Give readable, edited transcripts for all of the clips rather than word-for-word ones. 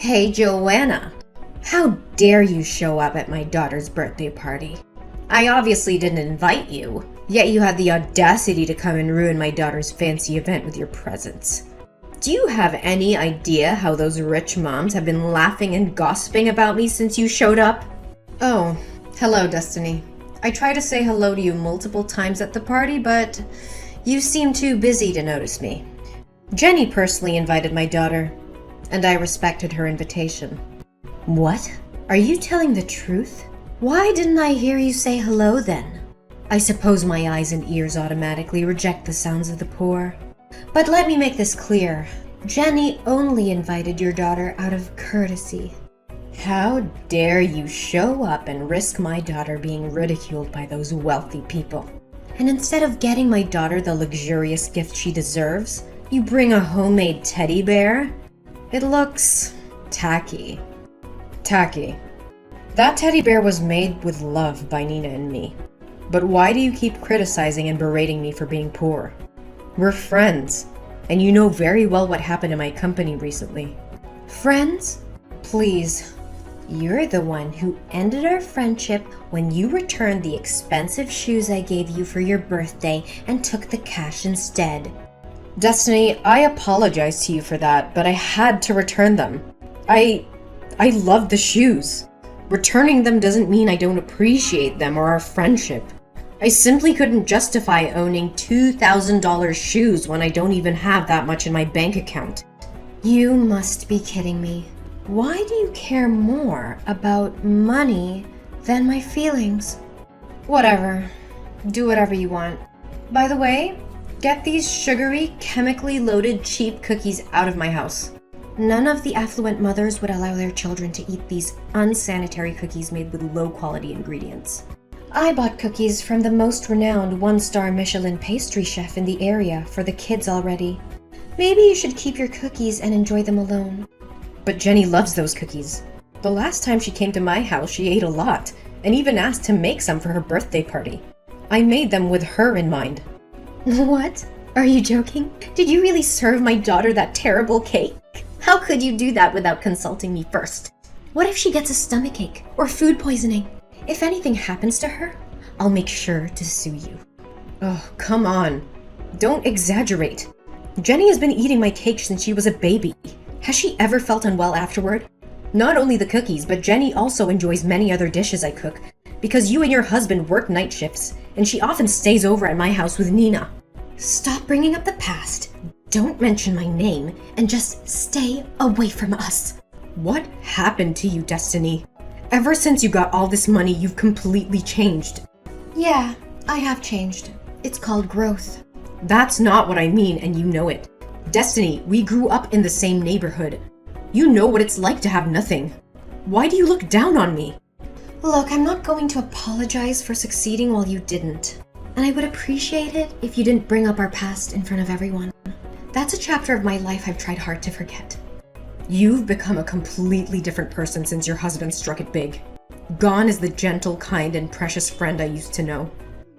Hey, Joanna. How dare you show up at my daughter's birthday party? I obviously didn't invite you, yet you had the audacity to come and ruin my daughter's fancy event with your presence. Do you have any idea how those rich moms have been laughing and gossiping about me since you showed up? Oh, hello, Destiny. I tried to say hello to you multiple times at the party, but you seem too busy to notice me. Jenny personally invited my daughter, and I respected her invitation. What? Are you telling the truth? Why didn't I hear you say hello then? I suppose my eyes and ears automatically reject the sounds of the poor. But let me make this clear. Jenny only invited your daughter out of courtesy. How dare you show up and risk my daughter being ridiculed by those wealthy people? And instead of getting my daughter the luxurious gift she deserves, you bring a homemade teddy bear? It looks tacky. Tacky. That teddy bear was made with love by Nina and me. But why do you keep criticizing and berating me for being poor? We're friends, and you know very well what happened in my company recently. Friends? Please. You're the one who ended our friendship when you returned the expensive shoes I gave you for your birthday and took the cash instead. Destiny, I apologize to you for that, but I had to return them. I love the shoes. Returning them doesn't mean I don't appreciate them or our friendship. I simply couldn't justify owning $2,000 shoes when I don't even have that much in my bank account. You must be kidding me. Why do you care more about money than my feelings? Whatever. Do whatever you want. By the way, get these sugary, chemically loaded, cheap cookies out of my house. None of the affluent mothers would allow their children to eat these unsanitary cookies made with low-quality ingredients. I bought cookies from the most renowned one-star Michelin pastry chef in the area for the kids already. Maybe you should keep your cookies and enjoy them alone. But Jenny loves those cookies. The last time she came to my house, she ate a lot, and even asked to make some for her birthday party. I made them with her in mind. What? Are you joking? Did you really serve my daughter that terrible cake? How could you do that without consulting me first? What if she gets a stomachache or food poisoning? If anything happens to her, I'll make sure to sue you. Oh, come on. Don't exaggerate. Jenny has been eating my cake since she was a baby. Has she ever felt unwell afterward? Not only the cookies, but Jenny also enjoys many other dishes I cook, because you and your husband work night shifts, and she often stays over at my house with Nina. Stop bringing up the past. Don't mention my name, and just stay away from us. What happened to you, Destiny? Ever since you got all this money, you've completely changed. Yeah, I have changed. It's called growth. That's not what I mean, and you know it. Destiny, we grew up in the same neighborhood. You know what it's like to have nothing. Why do you look down on me? Look, I'm not going to apologize for succeeding while you didn't. And I would appreciate it if you didn't bring up our past in front of everyone. That's a chapter of my life I've tried hard to forget. You've become a completely different person since your husband struck it big. Gone is the gentle, kind, and precious friend I used to know.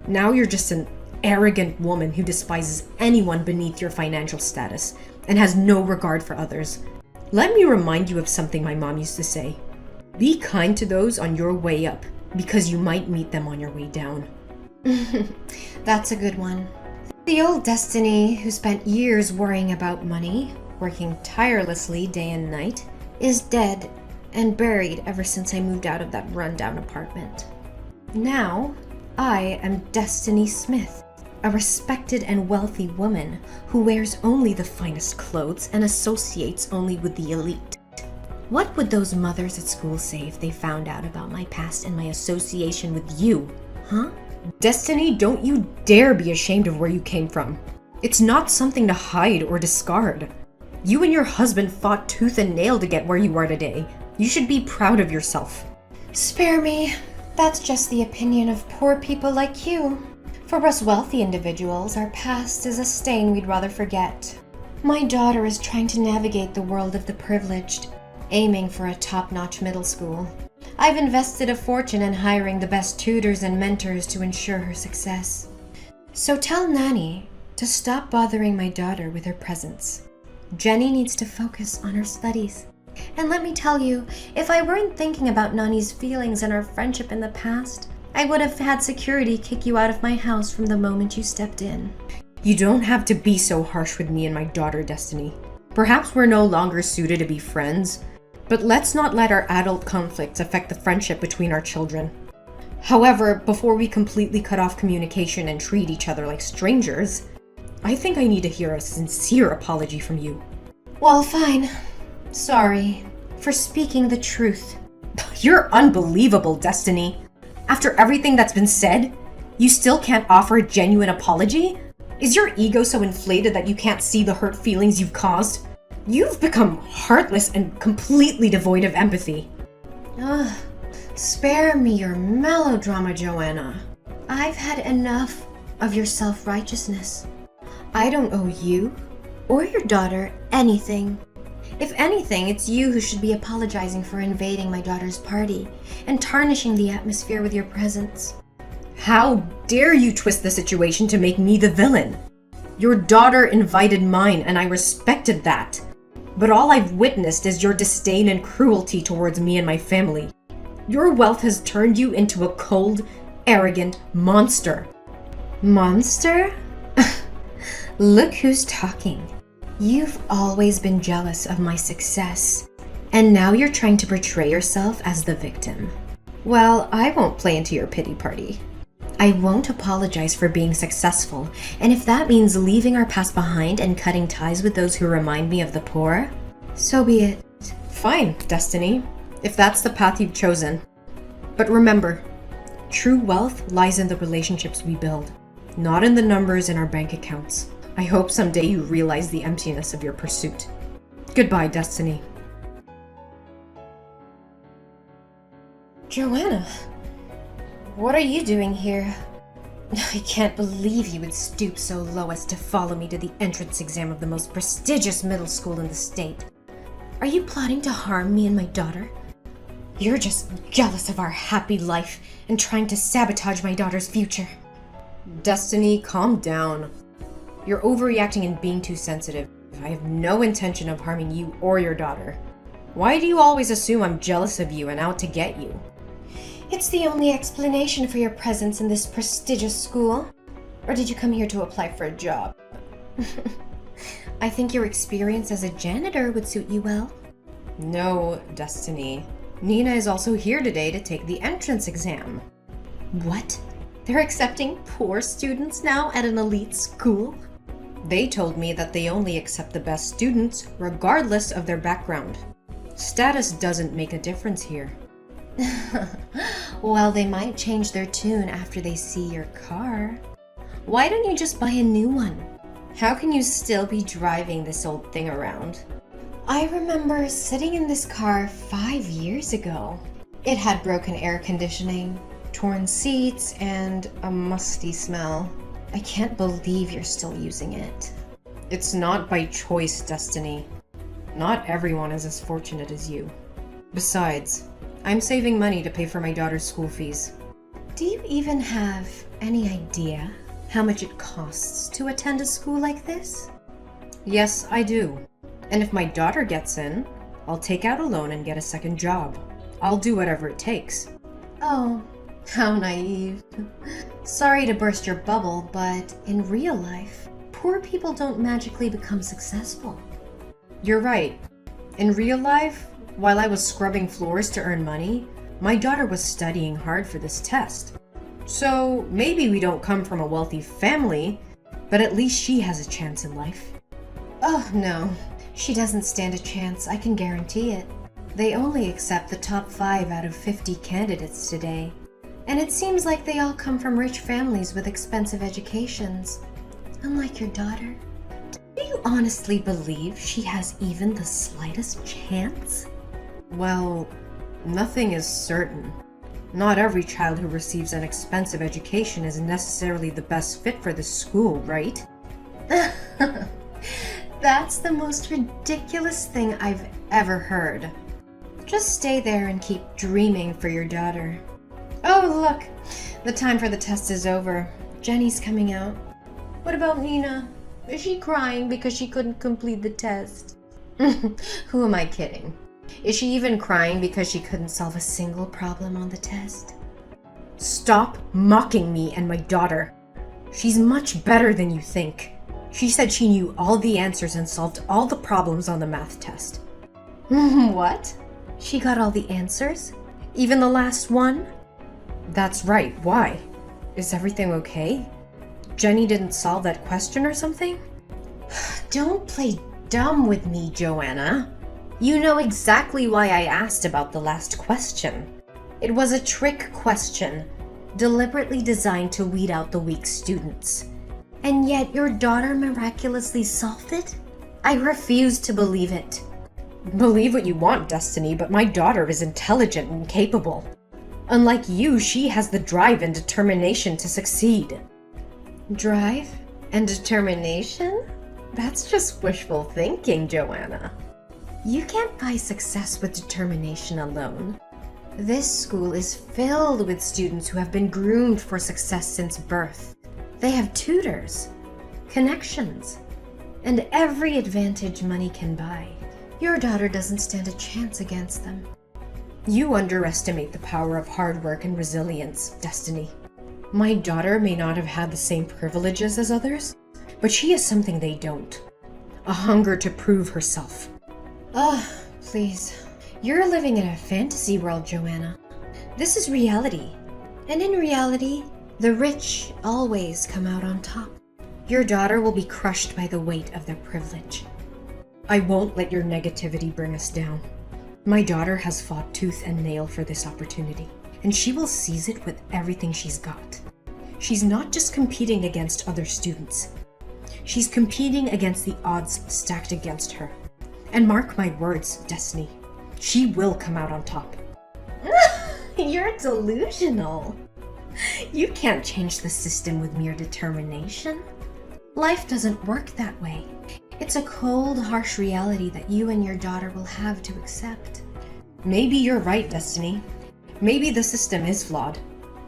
Now you're just an arrogant woman who despises anyone beneath your financial status and has no regard for others. Let me remind you of something my mom used to say. Be kind to those on your way up, because you might meet them on your way down. That's a good one. The old Destiny, who spent years worrying about money, working tirelessly day and night, is dead and buried ever since I moved out of that rundown apartment. Now, I am Destiny Smith, a respected and wealthy woman who wears only the finest clothes and associates only with the elite. What would those mothers at school say if they found out about my past and my association with you, huh? Destiny, don't you dare be ashamed of where you came from. It's not something to hide or discard. You and your husband fought tooth and nail to get where you are today. You should be proud of yourself. Spare me. That's just the opinion of poor people like you. For us wealthy individuals, our past is a stain we'd rather forget. My daughter is trying to navigate the world of the privileged, aiming for a top-notch middle school. I've invested a fortune in hiring the best tutors and mentors to ensure her success. So tell Nanny to stop bothering my daughter with her presence. Jenny needs to focus on her studies. And let me tell you, if I weren't thinking about Nani's feelings and our friendship in the past, I would have had security kick you out of my house from the moment you stepped in. You don't have to be so harsh with me and my daughter, Destiny. Perhaps we're no longer suited to be friends, but let's not let our adult conflicts affect the friendship between our children. However, before we completely cut off communication and treat each other like strangers, I think I need to hear a sincere apology from you. Well, fine. Sorry for speaking the truth. You're unbelievable, Destiny. After everything that's been said, you still can't offer a genuine apology? Is your ego so inflated that you can't see the hurt feelings you've caused? You've become heartless and completely devoid of empathy. Ugh. Spare me your melodrama, Joanna. I've had enough of your self-righteousness. I don't owe you or your daughter anything. If anything, it's you who should be apologizing for invading my daughter's party and tarnishing the atmosphere with your presence. How dare you twist the situation to make me the villain? Your daughter invited mine, and I respected that. But all I've witnessed is your disdain and cruelty towards me and my family. Your wealth has turned you into a cold, arrogant monster. Monster? Look who's talking. You've always been jealous of my success, and now you're trying to portray yourself as the victim. Well, I won't play into your pity party. I won't apologize for being successful, and if that means leaving our past behind and cutting ties with those who remind me of the poor, so be it. Fine, Destiny, if that's the path you've chosen. But remember, true wealth lies in the relationships we build, not in the numbers in our bank accounts. I hope someday you realize the emptiness of your pursuit. Goodbye, Destiny. Joanna, what are you doing here? I can't believe you would stoop so low as to follow me to the entrance exam of the most prestigious middle school in the state. Are you plotting to harm me and my daughter? You're just jealous of our happy life and trying to sabotage my daughter's future. Destiny, calm down. You're overreacting and being too sensitive. I have no intention of harming you or your daughter. Why do you always assume I'm jealous of you and out to get you? It's the only explanation for your presence in this prestigious school. Or did you come here to apply for a job? I think your experience as a janitor would suit you well. No, Destiny. Nina is also here today to take the entrance exam. What? They're accepting poor students now at an elite school? They told me that they only accept the best students, regardless of their background. Status doesn't make a difference here. Well, they might change their tune after they see your car. Why don't you just buy a new one? How can you still be driving this old thing around? I remember sitting in this car 5 years ago. It had broken air conditioning, torn seats, and a musty smell. I can't believe you're still using it. It's not by choice, Destiny. Not everyone is as fortunate as you. Besides, I'm saving money to pay for my daughter's school fees. Do you even have any idea how much it costs to attend a school like this? Yes, I do. And if my daughter gets in, I'll take out a loan and get a second job. I'll do whatever it takes. Oh, how naive. Sorry to burst your bubble, but in real life, poor people don't magically become successful. You're right. In real life, while I was scrubbing floors to earn money, my daughter was studying hard for this test. So maybe we don't come from a wealthy family, but at least she has a chance in life. Oh, no. She doesn't stand a chance, I can guarantee it. They only accept the top 5 out of 50 candidates today. And it seems like they all come from rich families with expensive educations. Unlike your daughter. Do you honestly believe she has even the slightest chance? Well, nothing is certain. Not every child who receives an expensive education is necessarily the best fit for the school, right? That's the most ridiculous thing I've ever heard. Just stay there and keep dreaming for your daughter. Oh, look! The time for the test is over. Jenny's coming out. What about Nina? Is she crying because she couldn't complete the test? Who am I kidding? Is she even crying because she couldn't solve a single problem on the test? Stop mocking me and my daughter. She's much better than you think. She said she knew all the answers and solved all the problems on the math test. What? She got all the answers? Even the last one? That's right. Why? Is everything okay? Jenny didn't solve that question or something? Don't play dumb with me, Joanna. You know exactly why I asked about the last question. It was a trick question, deliberately designed to weed out the weak students. And yet your daughter miraculously solved it? I refuse to believe it. Believe what you want, Destiny, but my daughter is intelligent and capable. Unlike you, she has the drive and determination to succeed. Drive and determination? That's just wishful thinking, Joanna. You can't buy success with determination alone. This school is filled with students who have been groomed for success since birth. They have tutors, connections, and every advantage money can buy. Your daughter doesn't stand a chance against them. You underestimate the power of hard work and resilience, Destiny. My daughter may not have had the same privileges as others, but she has something they don't. A hunger to prove herself. Please. You're living in a fantasy world, Joanna. This is reality. And in reality, the rich always come out on top. Your daughter will be crushed by the weight of their privilege. I won't let your negativity bring us down. My daughter has fought tooth and nail for this opportunity, and she will seize it with everything she's got. She's not just competing against other students. She's competing against the odds stacked against her. And mark my words, Destiny, she will come out on top. You're delusional. You can't change the system with mere determination. Life doesn't work that way. It's a cold, harsh reality that you and your daughter will have to accept. Maybe you're right, Destiny. Maybe the system is flawed,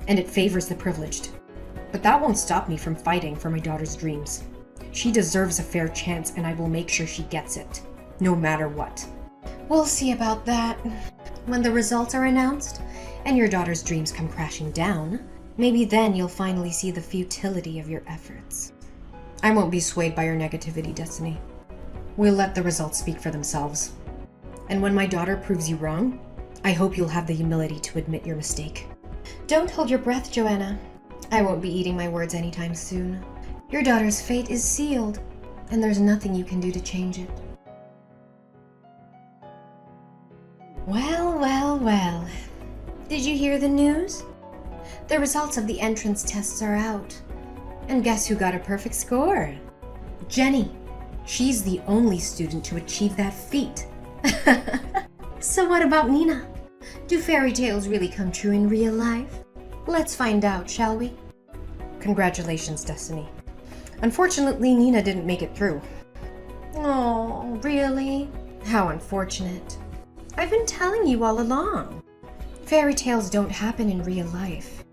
and it favors the privileged. But that won't stop me from fighting for my daughter's dreams. She deserves a fair chance, and I will make sure she gets it, no matter what. We'll see about that. When the results are announced, and your daughter's dreams come crashing down, maybe then you'll finally see the futility of your efforts. I won't be swayed by your negativity, Destiny. We'll let the results speak for themselves. And when my daughter proves you wrong, I hope you'll have the humility to admit your mistake. Don't hold your breath, Joanna. I won't be eating my words anytime soon. Your daughter's fate is sealed, and there's nothing you can do to change it. Well. Did you hear the news? The results of the entrance tests are out. And guess who got a perfect score? Jenny. She's the only student to achieve that feat. So what about Nina? Do fairy tales really come true in real life? Let's find out, shall we? Congratulations, Destiny. Unfortunately, Nina didn't make it through. Oh, really? How unfortunate. I've been telling you all along. Fairy tales don't happen in real life.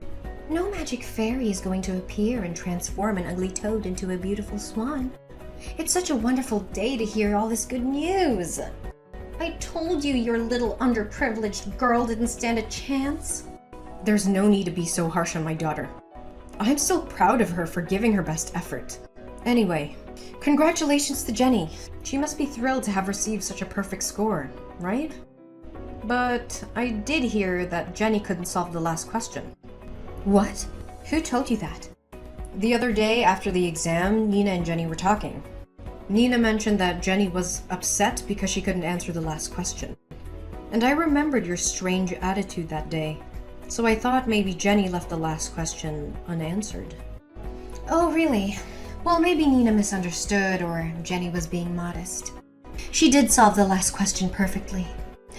No magic fairy is going to appear and transform an ugly toad into a beautiful swan. It's such a wonderful day to hear all this good news. I told you your little underprivileged girl didn't stand a chance. There's no need to be so harsh on my daughter. I'm still proud of her for giving her best effort. Anyway, congratulations to Jenny. She must be thrilled to have received such a perfect score, right? But I did hear that Jenny couldn't solve the last question. What? Who told you that? The other day after the exam, Nina and Jenny were talking. Nina mentioned that Jenny was upset because she couldn't answer the last question. And I remembered your strange attitude that day, so I thought maybe Jenny left the last question unanswered. Oh, really? Well, maybe Nina misunderstood, or Jenny was being modest. She did solve the last question perfectly.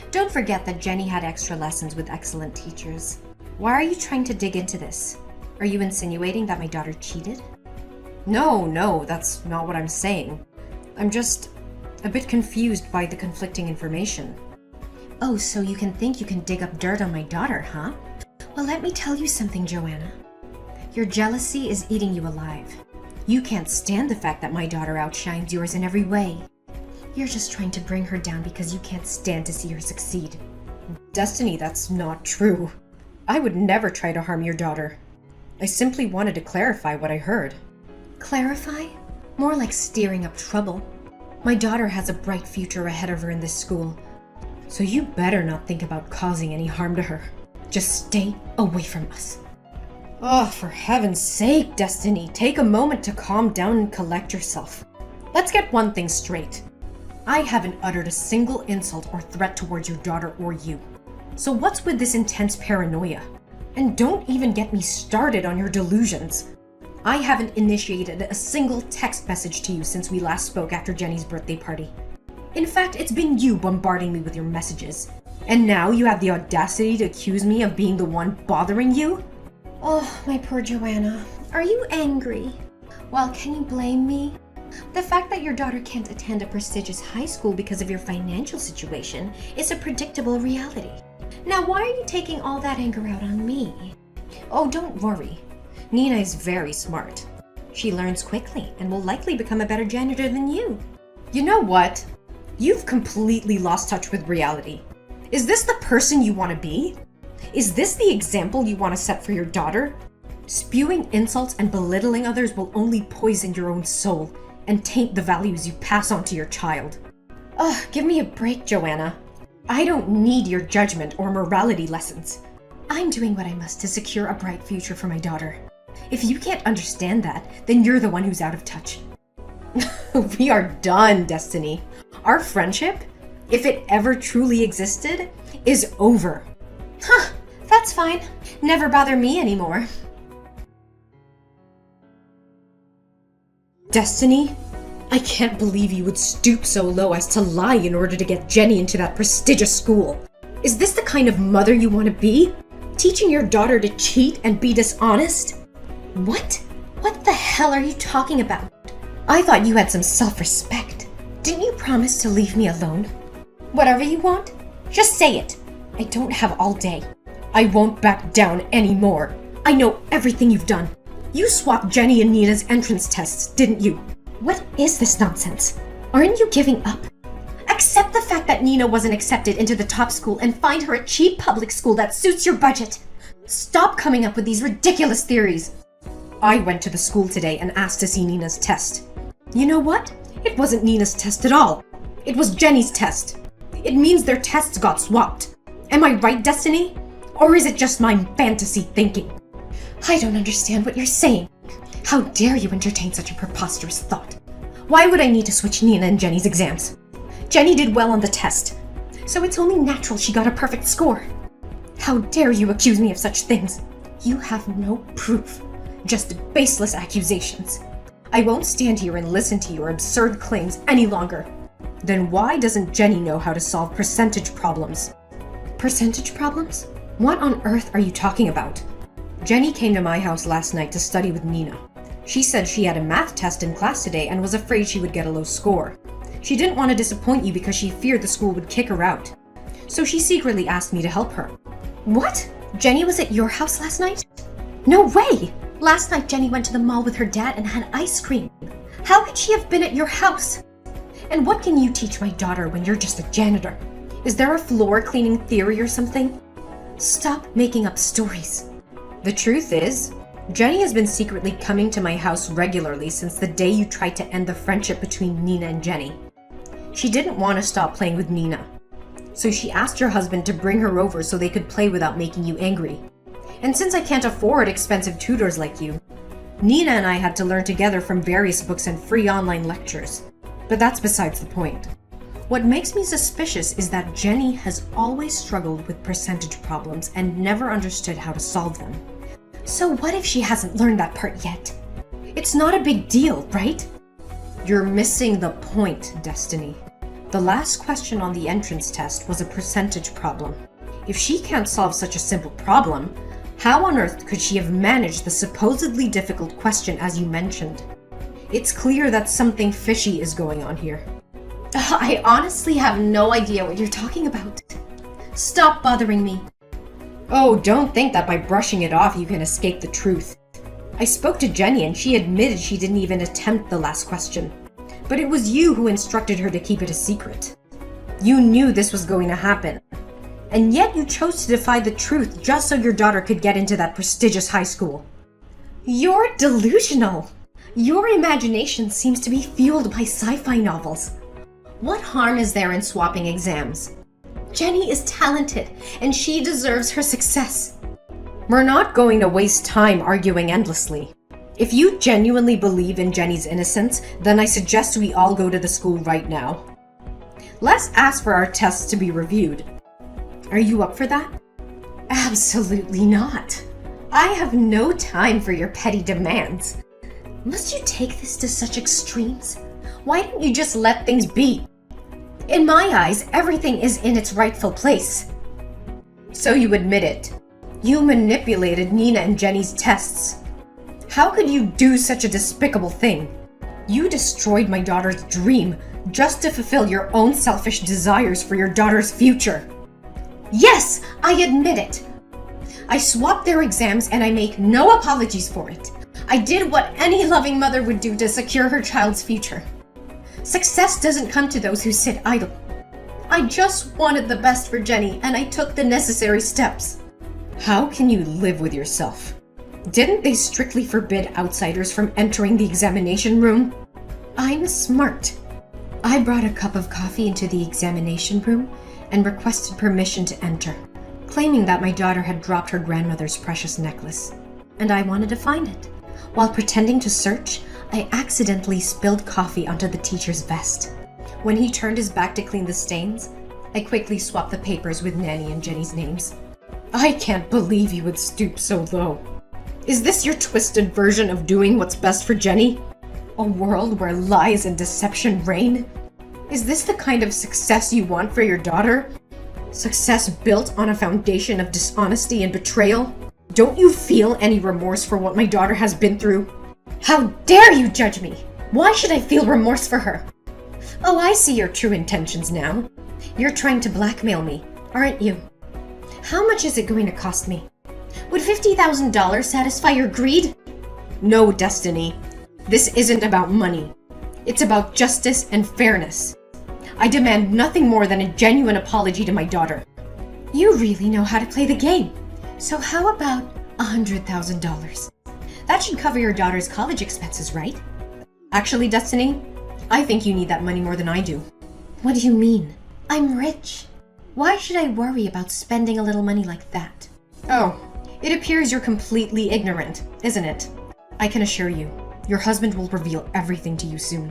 Don't forget that Jenny had extra lessons with excellent teachers. Why are you trying to dig into this? Are you insinuating that my daughter cheated? No, that's not what I'm saying. I'm just a bit confused by the conflicting information. Oh, so you think you can dig up dirt on my daughter, huh? Well, let me tell you something, Joanna. Your jealousy is eating you alive. You can't stand the fact that my daughter outshines yours in every way. You're just trying to bring her down because you can't stand to see her succeed. Destiny, that's not true. I would never try to harm your daughter. I simply wanted to clarify what I heard. Clarify? More like stirring up trouble. My daughter has a bright future ahead of her in this school, so you better not think about causing any harm to her. Just stay away from us. Oh, for heaven's sake, Destiny, take a moment to calm down and collect yourself. Let's get one thing straight. I haven't uttered a single insult or threat towards your daughter or you. So what's with this intense paranoia? And don't even get me started on your delusions. I haven't initiated a single text message to you since we last spoke after Jenny's birthday party. In fact, it's been you bombarding me with your messages. And now you have the audacity to accuse me of being the one bothering you? Oh, my poor Joanna. Are you angry? Well, can you blame me? The fact that your daughter can't attend a prestigious high school because of your financial situation is a predictable reality. Now, why are you taking all that anger out on me? Oh, don't worry. Nina is very smart. She learns quickly and will likely become a better janitor than you. You know what? You've completely lost touch with reality. Is this the person you want to be? Is this the example you want to set for your daughter? Spewing insults and belittling others will only poison your own soul and taint the values you pass on to your child. Ugh, give me a break, Joanna. I don't need your judgment or morality lessons. I'm doing what I must to secure a bright future for my daughter. If you can't understand that, then you're the one who's out of touch. We are done, Destiny. Our friendship, if it ever truly existed, is over. Huh, that's fine. Never bother me anymore. Destiny? I can't believe you would stoop so low as to lie in order to get Jenny into that prestigious school. Is this the kind of mother you want to be? Teaching your daughter to cheat and be dishonest? What? What the hell are you talking about? I thought you had some self-respect. Didn't you promise to leave me alone? Whatever you want, just say it. I don't have all day. I won't back down anymore. I know everything you've done. You swapped Jenny and Nina's entrance tests, didn't you? What is this nonsense? Aren't you giving up? Accept the fact that Nina wasn't accepted into the top school and find her a cheap public school that suits your budget. Stop coming up with these ridiculous theories. I went to the school today and asked to see Nina's test. You know what? It wasn't Nina's test at all. It was Jenny's test. It means their tests got swapped. Am I right, Destiny? Or is it just my fantasy thinking? I don't understand what you're saying. How dare you entertain such a preposterous thought? Why would I need to switch Nina and Jenny's exams? Jenny did well on the test, so it's only natural she got a perfect score. How dare you accuse me of such things? You have no proof, just baseless accusations. I won't stand here and listen to your absurd claims any longer. Then why doesn't Jenny know how to solve percentage problems? Percentage problems? What on earth are you talking about? Jenny came to my house last night to study with Nina. She said she had a math test in class today and was afraid she would get a low score. She didn't want to disappoint you because she feared the school would kick her out. So she secretly asked me to help her. What? Jenny was at your house last night? No way! Last night Jenny went to the mall with her dad and had ice cream. How could she have been at your house? And what can you teach my daughter when you're just a janitor? Is there a floor cleaning theory or something? Stop making up stories. The truth is, Jenny has been secretly coming to my house regularly since the day you tried to end the friendship between Nina and Jenny. She didn't want to stop playing with Nina, so she asked your husband to bring her over so they could play without making you angry. And since I can't afford expensive tutors like you, Nina and I had to learn together from various books and free online lectures. But that's besides the point. What makes me suspicious is that Jenny has always struggled with percentage problems and never understood how to solve them. So what if she hasn't learned that part yet? It's not a big deal, right? You're missing the point, Destiny. The last question on the entrance test was a percentage problem. If she can't solve such a simple problem, how on earth could she have managed the supposedly difficult question as you mentioned? It's clear that something fishy is going on here. I honestly have no idea what you're talking about. Stop bothering me. Oh, don't think that by brushing it off you can escape the truth. I spoke to Jenny and she admitted she didn't even attempt the last question. But it was you who instructed her to keep it a secret. You knew this was going to happen. And yet you chose to defy the truth just so your daughter could get into that prestigious high school. You're delusional. Your imagination seems to be fueled by sci-fi novels. What harm is there in swapping exams? Jenny is talented, and she deserves her success. We're not going to waste time arguing endlessly. If you genuinely believe in Jenny's innocence, then I suggest we all go to the school right now. Let's ask for our tests to be reviewed. Are you up for that? Absolutely not. I have no time for your petty demands. Must you take this to such extremes? Why don't you just let things be? In my eyes, everything is in its rightful place. So you admit it. You manipulated Nina and Jenny's tests. How could you do such a despicable thing? You destroyed my daughter's dream just to fulfill your own selfish desires for your daughter's future. Yes, I admit it. I swapped their exams and I make no apologies for it. I did what any loving mother would do to secure her child's future. Success doesn't come to those who sit idle. I just wanted the best for Jenny and I took the necessary steps. How can you live with yourself? Didn't they strictly forbid outsiders from entering the examination room? I'm smart. I brought a cup of coffee into the examination room and requested permission to enter, claiming that my daughter had dropped her grandmother's precious necklace, and I wanted to find it. While pretending to search, I accidentally spilled coffee onto the teacher's vest. When he turned his back to clean the stains, I quickly swapped the papers with Nanny and Jenny's names. I can't believe you would stoop so low. Is this your twisted version of doing what's best for Jenny? A world where lies and deception reign? Is this the kind of success you want for your daughter? Success built on a foundation of dishonesty and betrayal? Don't you feel any remorse for what my daughter has been through? How dare you judge me? Why should I feel remorse for her? Oh, I see your true intentions now. You're trying to blackmail me, aren't you? How much is it going to cost me? Would $50,000 satisfy your greed? No, Destiny. This isn't about money. It's about justice and fairness. I demand nothing more than a genuine apology to my daughter. You really know how to play the game. So how about $100,000? That should cover your daughter's college expenses, right? Actually, Destiny, I think you need that money more than I do. What do you mean? I'm rich. Why should I worry about spending a little money like that? Oh, it appears you're completely ignorant, isn't it? I can assure you, your husband will reveal everything to you soon.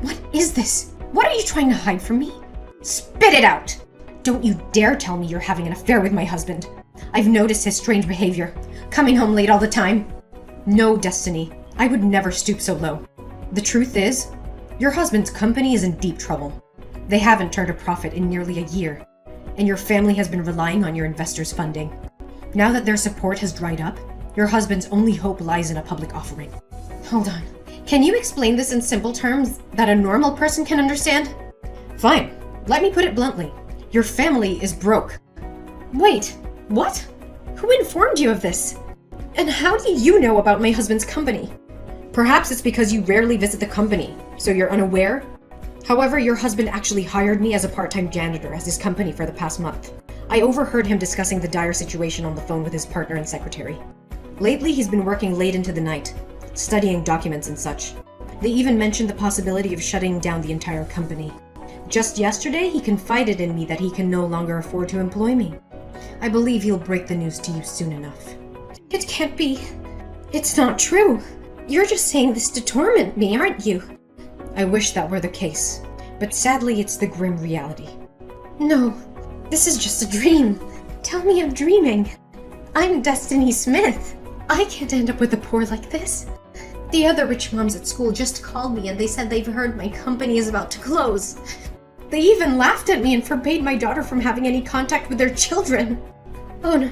What is this? What are you trying to hide from me? Spit it out! Don't you dare tell me you're having an affair with my husband. I've noticed his strange behavior, coming home late all the time. No, Destiny, I would never stoop so low. The truth is, your husband's company is in deep trouble. They haven't turned a profit in nearly a year, and your family has been relying on your investors' funding. Now that their support has dried up, your husband's only hope lies in a public offering. Hold on. Can you explain this in simple terms that a normal person can understand? Fine. Let me put it bluntly. Your family is broke. Wait, what? Who informed you of this? And how do you know about my husband's company? Perhaps it's because you rarely visit the company, so you're unaware? However, your husband actually hired me as a part-time janitor at his company for the past month. I overheard him discussing the dire situation on the phone with his partner and secretary. Lately, he's been working late into the night, studying documents and such. They even mentioned the possibility of shutting down the entire company. Just yesterday, he confided in me that he can no longer afford to employ me. I believe he'll break the news to you soon enough. It can't be. It's not true. You're just saying this to torment me, aren't you? I wish that were the case, but sadly it's the grim reality. No, this is just a dream. Tell me I'm dreaming. I'm Destiny Smith. I can't end up with the poor like this. The other rich moms at school just called me and they said they've heard my company is about to close. They even laughed at me and forbade my daughter from having any contact with their children. Oh no,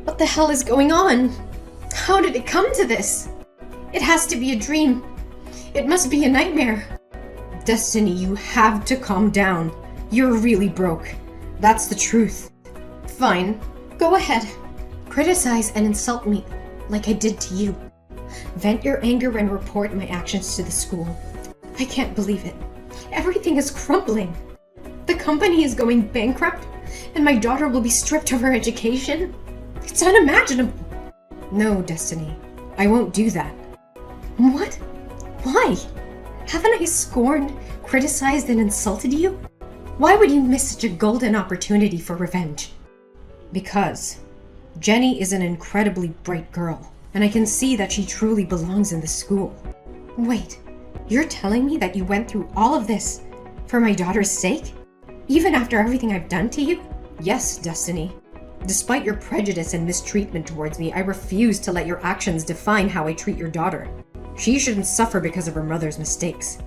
what the hell is going on? How did it come to this? It has to be a dream. It must be a nightmare. Destiny, you have to calm down. You're really broke. That's the truth. Fine, go ahead. Criticize and insult me like I did to you. Vent your anger and report my actions to the school. I can't believe it. Everything is crumbling. The company is going bankrupt, and my daughter will be stripped of her education? It's unimaginable. No, Destiny. I won't do that. What? Why? Haven't I scorned, criticized, and insulted you? Why would you miss such a golden opportunity for revenge? Because Jenny is an incredibly bright girl, and I can see that she truly belongs in this school. Wait, you're telling me that you went through all of this for my daughter's sake? Even after everything I've done to you? Yes, Destiny. Despite your prejudice and mistreatment towards me, I refuse to let your actions define how I treat your daughter. She shouldn't suffer because of her mother's mistakes.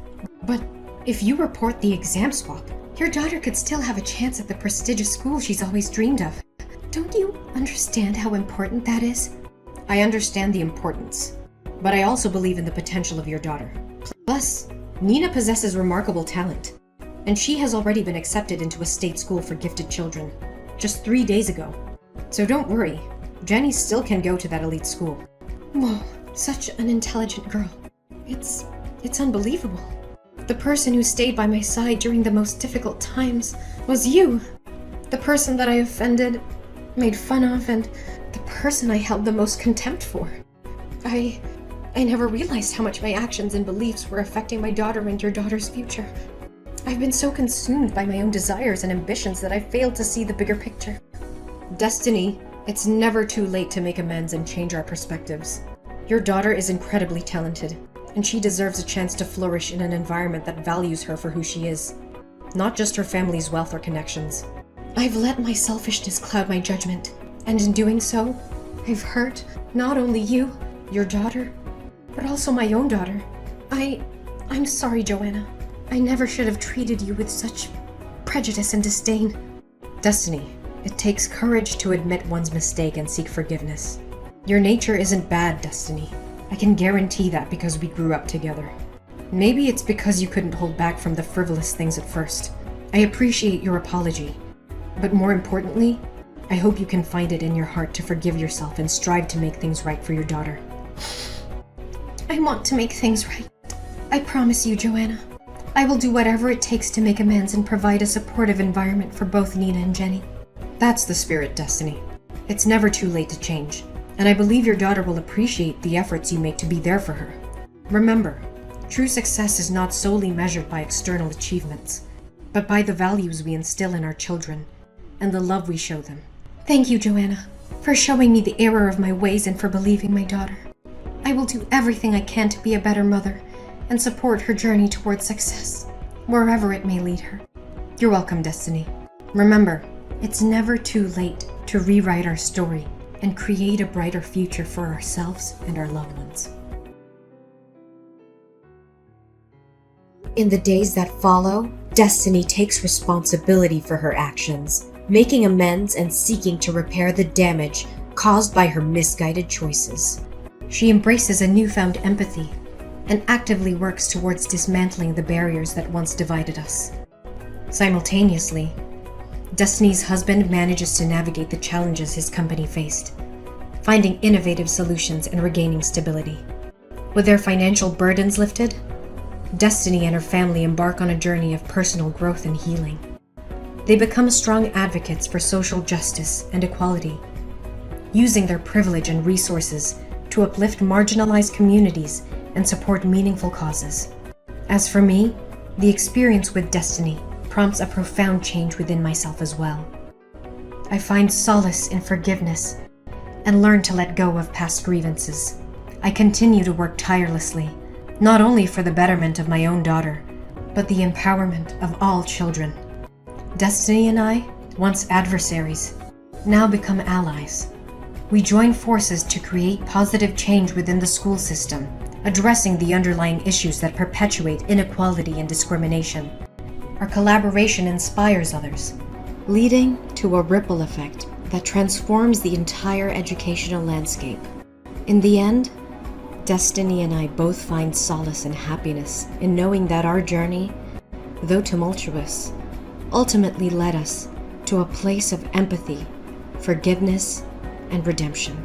But if you report the exam swap, your daughter could still have a chance at the prestigious school she's always dreamed of. Don't you understand how important that is? I understand the importance, but I also believe in the potential of your daughter. Plus, Nina possesses remarkable talent, and she has already been accepted into a state school for gifted children, just 3 days ago. So don't worry, Jenny still can go to that elite school. Whoa, such an intelligent girl. It's unbelievable. The person who stayed by my side during the most difficult times was you. The person that I offended, made fun of, and the person I held the most contempt for. I never realized how much my actions and beliefs were affecting my daughter and your daughter's future. I've been so consumed by my own desires and ambitions that I failed to see the bigger picture. Destiny, it's never too late to make amends and change our perspectives. Your daughter is incredibly talented, and she deserves a chance to flourish in an environment that values her for who she is, not just her family's wealth or connections. I've let my selfishness cloud my judgment, and in doing so, I've hurt not only you, your daughter, but also my own daughter. I'm sorry, Joanna. I never should have treated you with such prejudice and disdain. Destiny, it takes courage to admit one's mistake and seek forgiveness. Your nature isn't bad, Destiny. I can guarantee that because we grew up together. Maybe it's because you couldn't hold back from the frivolous things at first. I appreciate your apology. But more importantly, I hope you can find it in your heart to forgive yourself and strive to make things right for your daughter. I want to make things right. I promise you, Joanna. I will do whatever it takes to make amends and provide a supportive environment for both Nina and Jenny. That's the spirit, Destiny. It's never too late to change, and I believe your daughter will appreciate the efforts you make to be there for her. Remember, true success is not solely measured by external achievements, but by the values we instill in our children and the love we show them. Thank you, Joanna, for showing me the error of my ways and for believing my daughter. I will do everything I can to be a better mother and support her journey towards success, wherever it may lead her. You're welcome, Destiny. Remember, it's never too late to rewrite our story and create a brighter future for ourselves and our loved ones. In the days that follow, Destiny takes responsibility for her actions, making amends and seeking to repair the damage caused by her misguided choices. She embraces a newfound empathy and actively works towards dismantling the barriers that once divided us. Simultaneously, Destiny's husband manages to navigate the challenges his company faced, finding innovative solutions and regaining stability. With their financial burdens lifted, Destiny and her family embark on a journey of personal growth and healing. They become strong advocates for social justice and equality, using their privilege and resources to uplift marginalized communities and support meaningful causes. As for me, the experience with Destiny prompts a profound change within myself as well. I find solace in forgiveness and learn to let go of past grievances. I continue to work tirelessly, not only for the betterment of my own daughter, but the empowerment of all children. Destiny and I, once adversaries, now become allies. We join forces to create positive change within the school system, addressing the underlying issues that perpetuate inequality and discrimination. Our collaboration inspires others, leading to a ripple effect that transforms the entire educational landscape. In the end, Destiny and I both find solace and happiness in knowing that our journey, though tumultuous, ultimately led us to a place of empathy, forgiveness, and redemption.